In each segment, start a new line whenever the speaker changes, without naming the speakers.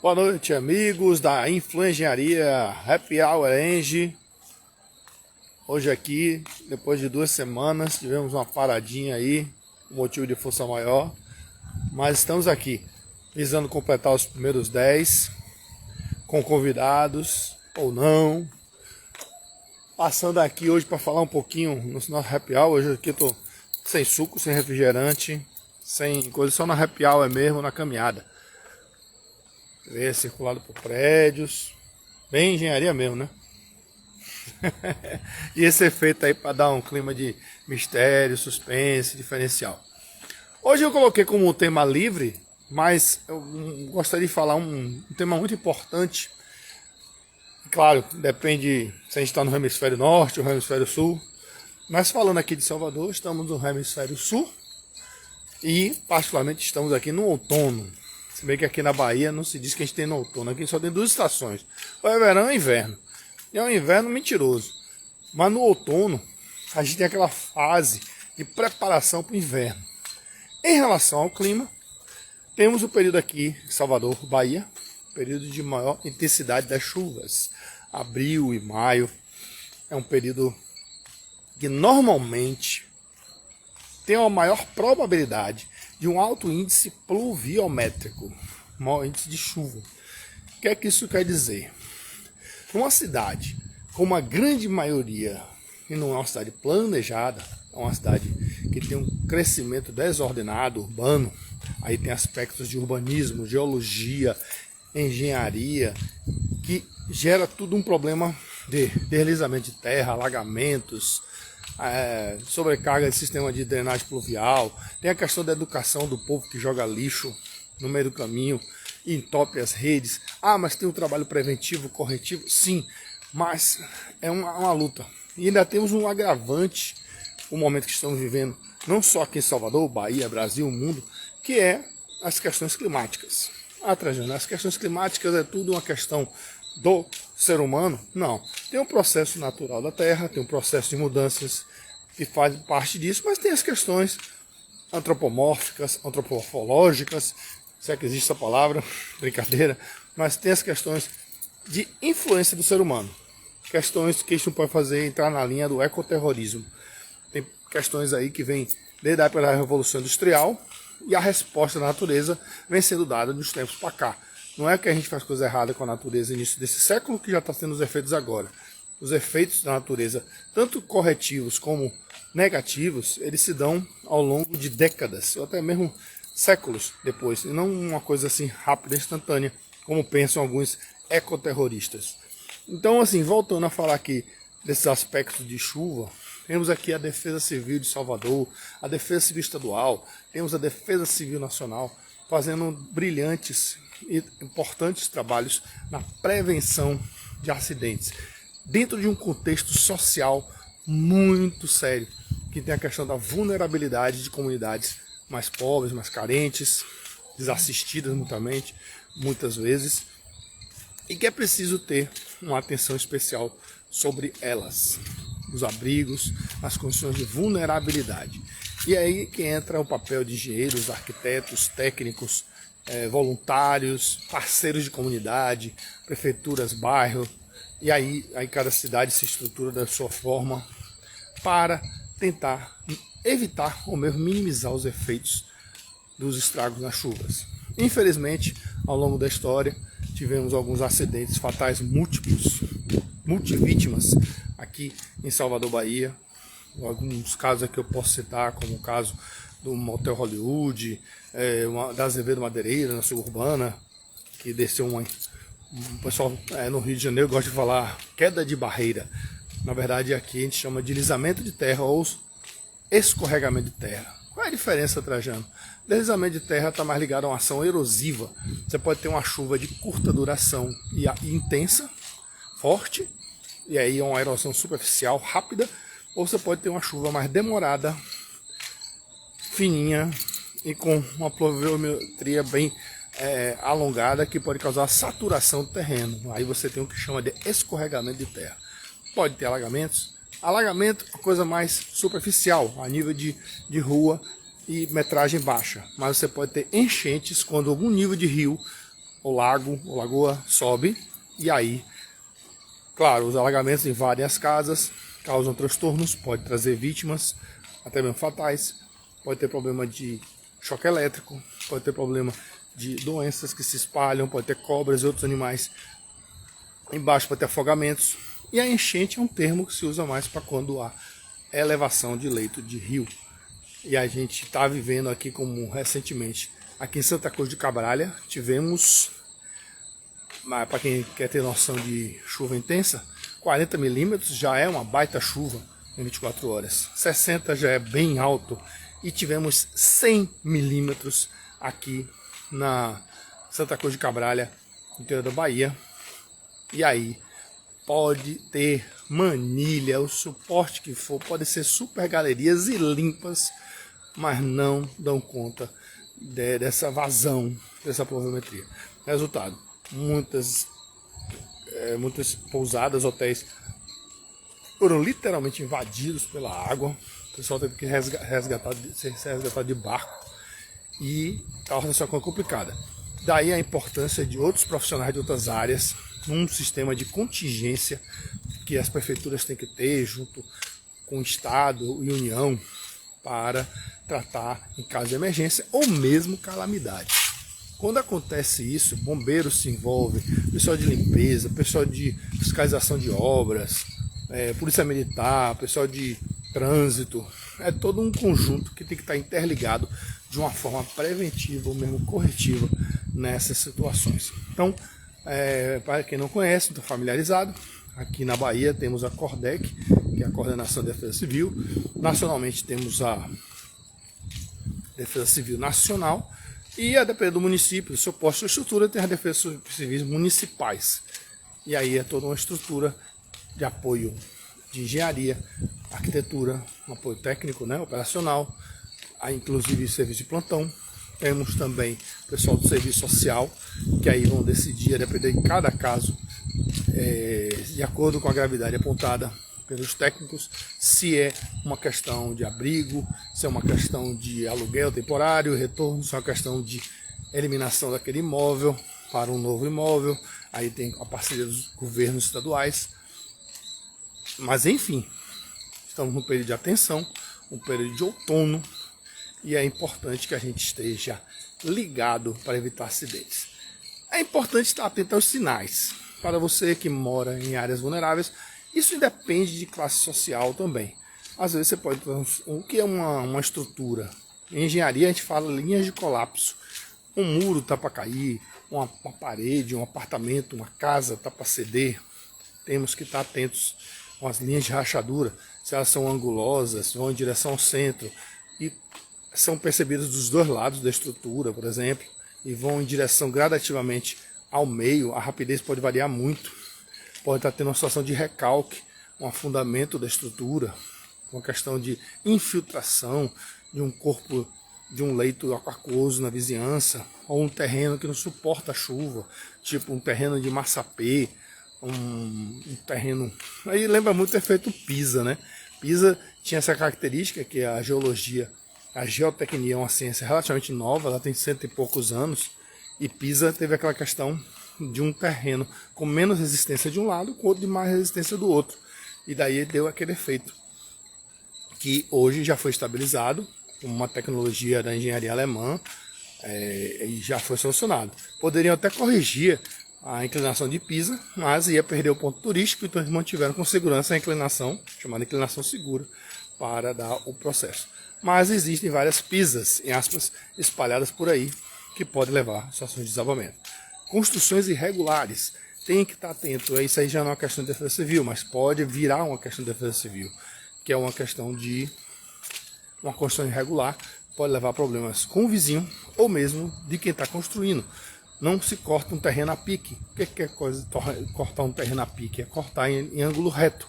Boa noite, amigos da Influengenharia Happy Hour Eng. Hoje aqui, depois de 2 semanas, tivemos uma paradinha aí, com motivo de força maior. Mas estamos aqui, visando completar os primeiros 10, com convidados ou não. Passando aqui hoje para falar um pouquinho no nosso Happy Hour. Hoje aqui eu tô sem suco, sem refrigerante, sem coisa, só na Happy Hour mesmo, na caminhada. Circulado por prédios, bem engenharia mesmo, né? E esse efeito aí para dar um clima de mistério, suspense, diferencial. Hoje eu coloquei como um tema livre, mas eu gostaria de falar um tema muito importante. Claro, depende se a gente está no hemisfério norte ou no hemisfério sul. Mas falando aqui de Salvador, estamos no hemisfério sul e particularmente estamos aqui no outono. Se bem que aqui na Bahia não se diz que a gente tem no outono, aqui só tem 2 estações, ou é verão ou é inverno. E é um inverno mentiroso. Mas no outono a gente tem aquela fase de preparação para o inverno. Em relação ao clima, temos o período aqui em Salvador, Bahia, período de maior intensidade das chuvas. Abril e maio é um período que normalmente tem uma maior probabilidade de um alto índice pluviométrico, maior índice de chuva. O que é que isso quer dizer? Numa cidade com uma grande maioria, e não é uma cidade planejada, é uma cidade que tem um crescimento desordenado, urbano, aí tem aspectos de urbanismo, geologia, engenharia, que gera tudo um problema de deslizamento de terra, alagamentos, sobrecarga de sistema de drenagem pluvial. Tem a questão da educação do povo que joga lixo no meio do caminho e entope as redes. Mas tem um trabalho preventivo, corretivo? Sim, mas é uma luta. E ainda temos um agravante, o momento que estamos vivendo, não só aqui em Salvador, Bahia, Brasil, mundo, que é as questões climáticas. Trajano, as questões climáticas é tudo uma questão do ser humano? Não. Tem um processo natural da Terra, tem um processo de mudanças que faz parte disso, mas tem as questões antropomórficas, antropofológicas, se é que existe essa palavra, brincadeira, mas tem as questões de influência do ser humano. Questões que a gente não pode fazer entrar na linha do ecoterrorismo. Tem questões aí que vêm desde a época da Revolução Industrial e a resposta da natureza vem sendo dada dos tempos para cá. Não é que a gente faz coisa errada com a natureza no início desse século que já está tendo os efeitos agora. Os efeitos da natureza, tanto corretivos como negativos, eles se dão ao longo de décadas, ou até mesmo séculos depois, e não uma coisa assim rápida, instantânea, como pensam alguns ecoterroristas. Então, assim, voltando a falar aqui desses aspectos de chuva, temos aqui a Defesa Civil de Salvador, a Defesa Civil Estadual, temos a Defesa Civil Nacional, fazendo brilhantes e importantes trabalhos na prevenção de acidentes, dentro de um contexto social muito sério, que tem a questão da vulnerabilidade de comunidades mais pobres, mais carentes, desassistidas muitas vezes, e que é preciso ter uma atenção especial sobre elas, os abrigos, as condições de vulnerabilidade. E aí que entra o papel de engenheiros, arquitetos, técnicos, voluntários, parceiros de comunidade, prefeituras, bairro, e aí cada cidade se estrutura da sua forma para tentar evitar ou mesmo minimizar os efeitos dos estragos nas chuvas. Infelizmente, ao longo da história, tivemos alguns acidentes fatais multivítimas aqui em Salvador, Bahia. Alguns casos aqui eu posso citar, como o caso do Motel Hollywood, da Azevedo Madeireira, na suburbana, que desceu o pessoal no Rio de Janeiro gosta de falar queda de barreira. Na verdade, aqui a gente chama de deslizamento de terra ou escorregamento de terra. Qual é a diferença, Trajano? Deslizamento de terra está mais ligado a uma ação erosiva. Você pode ter uma chuva de curta duração e intensa, forte, e aí é uma erosão superficial, rápida, ou você pode ter uma chuva mais demorada, fininha e com uma pluviometria bem alongada, que pode causar saturação do terreno. Aí você tem o que chama de escorregamento de terra. Pode ter alagamentos. Alagamento é uma coisa mais superficial, a nível de rua e metragem baixa. Mas você pode ter enchentes quando algum nível de rio ou lago ou lagoa sobe, e aí, claro, os alagamentos invadem as casas, causam transtornos, pode trazer vítimas, até mesmo fatais, pode ter problema de choque elétrico, pode ter problema de doenças que se espalham, pode ter cobras e outros animais embaixo, pode ter afogamentos. E a enchente é um termo que se usa mais para quando há elevação de leito de rio. E a gente está vivendo aqui, como recentemente, aqui em Santa Cruz de Cabralha, tivemos, para quem quer ter noção de chuva intensa, 40 milímetros já é uma baita chuva em 24 horas. 60 já é bem alto. E tivemos 100 milímetros aqui na Santa Cruz de Cabralha, no interior da Bahia. E aí, pode ter manilha, o suporte que for, pode ser super galerias e limpas, mas não dão conta dessa vazão, dessa pluviometria. Resultado, muitas pousadas, hotéis foram literalmente invadidos pela água. O pessoal teve que ser resgatado de barco e torna essa coisa complicada. Daí a importância de outros profissionais de outras áreas num sistema de contingência que as prefeituras têm que ter junto com o Estado e União para tratar em caso de emergência ou mesmo calamidade. Quando acontece isso, bombeiros se envolvem, pessoal de limpeza, pessoal de fiscalização de obras, polícia militar, pessoal de trânsito, é todo um conjunto que tem que estar interligado de uma forma preventiva ou mesmo corretiva nessas situações. Então, para quem não conhece, não está familiarizado, aqui na Bahia temos a Cordec, que é a Coordenação de Defesa Civil. Nacionalmente temos a Defesa Civil Nacional e, a depender do município, do seu posto de estrutura, tem as defesas civis municipais. E aí é toda uma estrutura de apoio de engenharia, arquitetura, um apoio técnico, né, operacional, inclusive serviço de plantão. Temos também o pessoal do serviço social, que aí vão decidir, a depender de cada caso, de acordo com a gravidade apontada pelos técnicos, se é uma questão de abrigo, se é uma questão de aluguel temporário, retorno, se é uma questão de eliminação daquele imóvel para um novo imóvel. Aí tem a parceria dos governos estaduais. Mas enfim, estamos num período de atenção, um período de outono, e é importante que a gente esteja ligado para evitar acidentes. É importante estar atento aos sinais. Para você que mora em áreas vulneráveis, isso independe de classe social também. Às vezes você pode... O que é uma estrutura? Em engenharia a gente fala linhas de colapso. Um muro está para cair, uma parede, um apartamento, uma casa está para ceder. Temos que estar atentos com as linhas de rachadura, se elas são angulosas, vão em direção ao centro e são percebidas dos dois lados da estrutura, por exemplo, e vão em direção gradativamente ao meio. A rapidez pode variar muito, pode estar tendo uma situação de recalque, um afundamento da estrutura, uma questão de infiltração de um corpo, de um leito aquoso na vizinhança, ou um terreno que não suporta a chuva, tipo um terreno de massapê, um terreno... Aí lembra muito o efeito Pisa, né? Pisa tinha essa característica que a geologia, a geotecnia é uma ciência relativamente nova, ela tem 100 e poucos anos, e Pisa teve aquela questão de um terreno com menos resistência de um lado, com outro de mais resistência do outro. E daí deu aquele efeito que hoje já foi estabilizado, com uma tecnologia da engenharia alemã, e já foi solucionado. Poderiam até corrigir a inclinação de Pisa, mas ia perder o ponto turístico, então eles mantiveram com segurança a inclinação, chamada inclinação segura, para dar o processo. Mas existem várias pisas, em aspas, espalhadas por aí, que podem levar a situações de desabamento. Construções irregulares, tem que estar atento, isso aí já não é uma questão de defesa civil, mas pode virar uma questão de defesa civil, que é uma questão de uma construção irregular, pode levar a problemas com o vizinho, ou mesmo de quem está construindo. Não se corta um terreno a pique. O que é cortar um terreno a pique? É cortar em ângulo reto.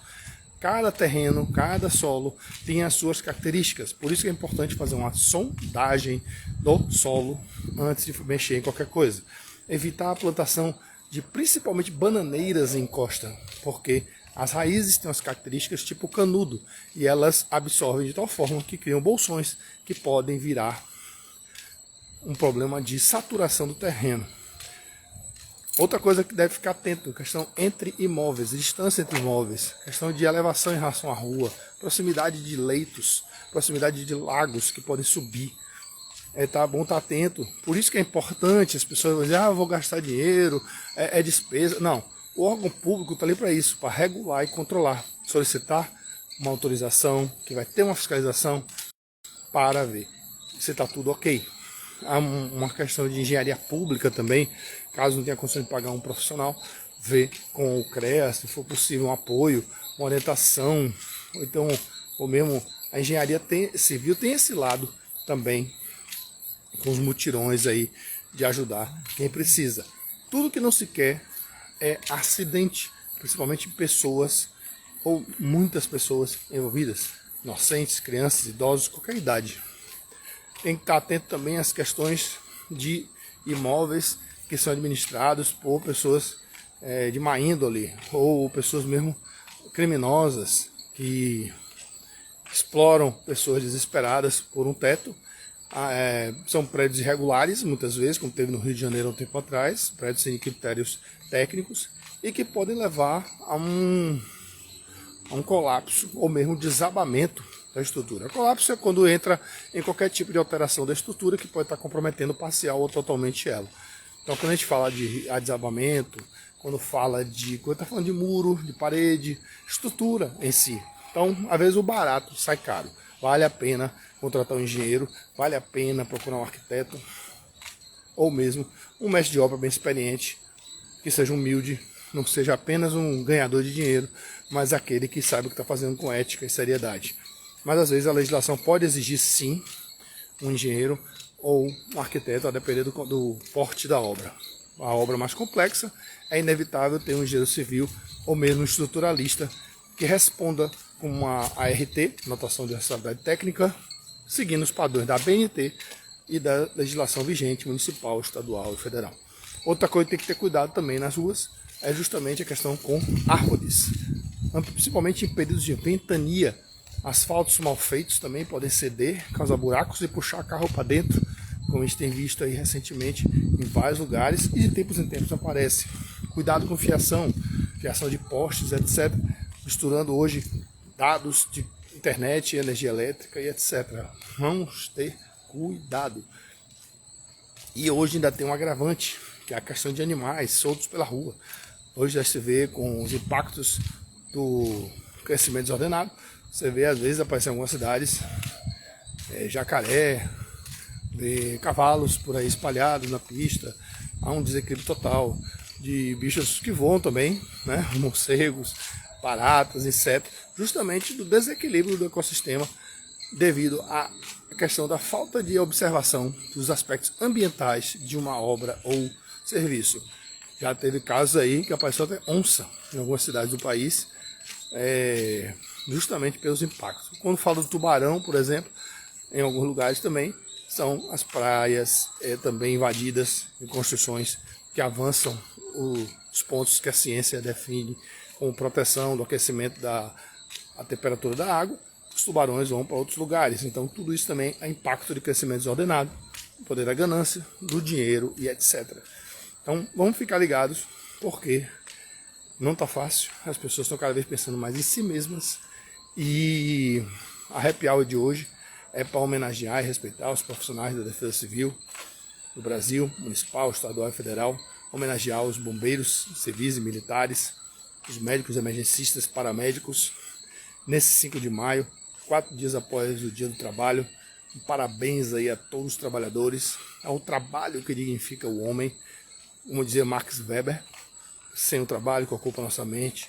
Cada terreno, cada solo tem as suas características. Por isso que é importante fazer uma sondagem do solo antes de mexer em qualquer coisa. Evitar a plantação de principalmente bananeiras em costa, porque as raízes têm as características tipo canudo e elas absorvem de tal forma que criam bolsões que podem virar um problema de saturação do terreno. Outra coisa que deve ficar atento, questão entre imóveis, distância entre imóveis, questão de elevação em relação à rua, proximidade de leitos, proximidade de lagos que podem subir. Tá bom estar atento. Por isso que é importante as pessoas dizem, eu vou gastar dinheiro, é despesa. Não, o órgão público está ali para isso, para regular e controlar, solicitar uma autorização, que vai ter uma fiscalização para ver se está tudo ok. Há uma questão de engenharia pública também, caso não tenha condição de pagar um profissional, ver com o CREA, se for possível, um apoio, uma orientação, ou mesmo a engenharia civil tem esse lado também, com os mutirões aí de ajudar quem precisa. Tudo que não se quer é acidente, principalmente pessoas ou muitas pessoas envolvidas, inocentes, crianças, idosos, qualquer idade. Tem que estar atento também às questões de imóveis que são administrados por pessoas de má índole ou pessoas mesmo criminosas que exploram pessoas desesperadas por um teto. São prédios irregulares, muitas vezes, como teve no Rio de Janeiro há um tempo atrás, prédios sem critérios técnicos e que podem levar a um colapso ou mesmo desabamento da estrutura. Colapso é quando entra em qualquer tipo de alteração da estrutura que pode estar comprometendo parcial ou totalmente ela. Então, quando a gente fala de desabamento, quando está falando de muro, de parede, estrutura em si. Então, às vezes o barato sai caro. Vale a pena contratar um engenheiro, vale a pena procurar um arquiteto ou mesmo um mestre de obra bem experiente, que seja humilde, não seja apenas um ganhador de dinheiro, mas aquele que sabe o que está fazendo com ética e seriedade. Mas às vezes a legislação pode exigir sim um engenheiro ou um arquiteto, a depender do porte da obra. A obra mais complexa é inevitável ter um engenheiro civil ou mesmo um estruturalista que responda com uma ART, notação de responsabilidade técnica, seguindo os padrões da ABNT e da legislação vigente municipal, estadual e federal. Outra coisa que tem que ter cuidado também nas ruas é justamente a questão com árvores, principalmente em períodos de ventania. Asfaltos mal feitos também podem ceder, causar buracos e puxar carro para dentro, como a gente tem visto aí recentemente em vários lugares e de tempos em tempos aparece. Cuidado com fiação de postes, etc. Misturando hoje dados de internet, energia elétrica e etc. Vamos ter cuidado. E hoje ainda tem um agravante, que é a questão de animais soltos pela rua. Hoje já se vê com os impactos do crescimento desordenado. Você vê às vezes aparecer em algumas cidades jacaré, cavalos por aí espalhados na pista. Há um desequilíbrio total de bichos que voam também, né? Morcegos, baratas, insetos, justamente do desequilíbrio do ecossistema devido à questão da falta de observação dos aspectos ambientais de uma obra ou serviço. Já teve casos aí que apareceu até onça em algumas cidades do país, justamente pelos impactos. Quando falo do tubarão, por exemplo, em alguns lugares também, são as praias também invadidas em construções que avançam os pontos que a ciência define como proteção do aquecimento da temperatura da água. Os tubarões vão para outros lugares. Então tudo isso também é impacto de crescimento desordenado, do poder da ganância, do dinheiro e etc. Então vamos ficar ligados, porque não está fácil. As pessoas estão cada vez pensando mais em si mesmas. E a Happy Hour de hoje é para homenagear e respeitar os profissionais da Defesa Civil do Brasil, municipal, estadual e federal, homenagear os bombeiros, civis e militares, os médicos emergencistas, paramédicos, nesse 5 de maio, 4 dias após o Dia do Trabalho. Parabéns aí a todos os trabalhadores, ao trabalho que dignifica o homem, como dizia Max Weber, sem o trabalho que ocupa nossa mente,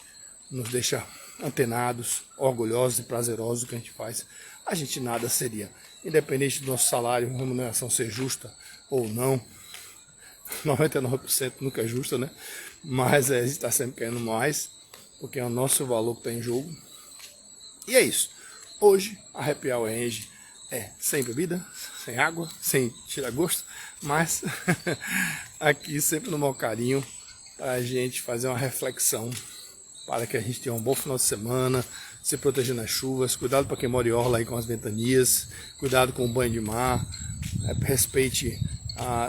nos deixa antenados, orgulhosos e prazerosos do que a gente faz, a gente nada seria. Independente do nosso salário, remuneração ser justa ou não, 99% nunca é justa, né? Mas a gente está sempre querendo mais, porque é o nosso valor que está em jogo. E é isso. Hoje a Happy Hour Eng é sem bebida, sem água, sem tirar gosto, mas aqui sempre no mau carinho, para a gente fazer uma reflexão, para que a gente tenha um bom final de semana, se proteger nas chuvas, cuidado para quem mora em orla aí com as ventanias, cuidado com o banho de mar, respeite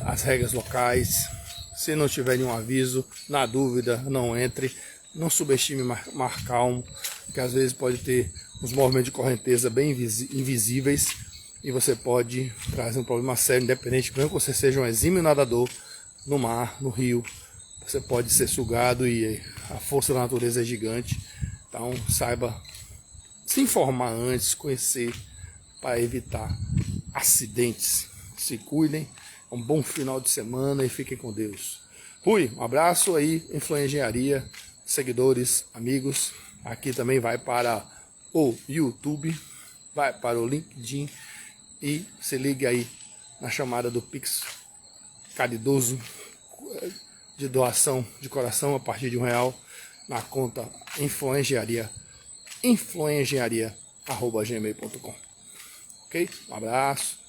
as regras locais, Se não tiver nenhum aviso, na dúvida, não entre. Não subestime mar calmo, que às vezes pode ter uns movimentos de correnteza bem invisíveis e você pode trazer um problema sério, independente, mesmo que você seja um exímio nadador no mar, no rio, você pode ser sugado e a força da natureza é gigante. Então saiba se informar antes, conhecer, para evitar acidentes. Se cuidem, um bom final de semana e fiquem com Deus. Fui, um abraço aí, Influência Engenharia, seguidores, amigos. Aqui também vai para o YouTube, vai para o LinkedIn e se ligue aí na chamada do Pix caridoso de doação de coração a partir de R$1 na conta influengiaria@gmail.com. Ok? Um abraço.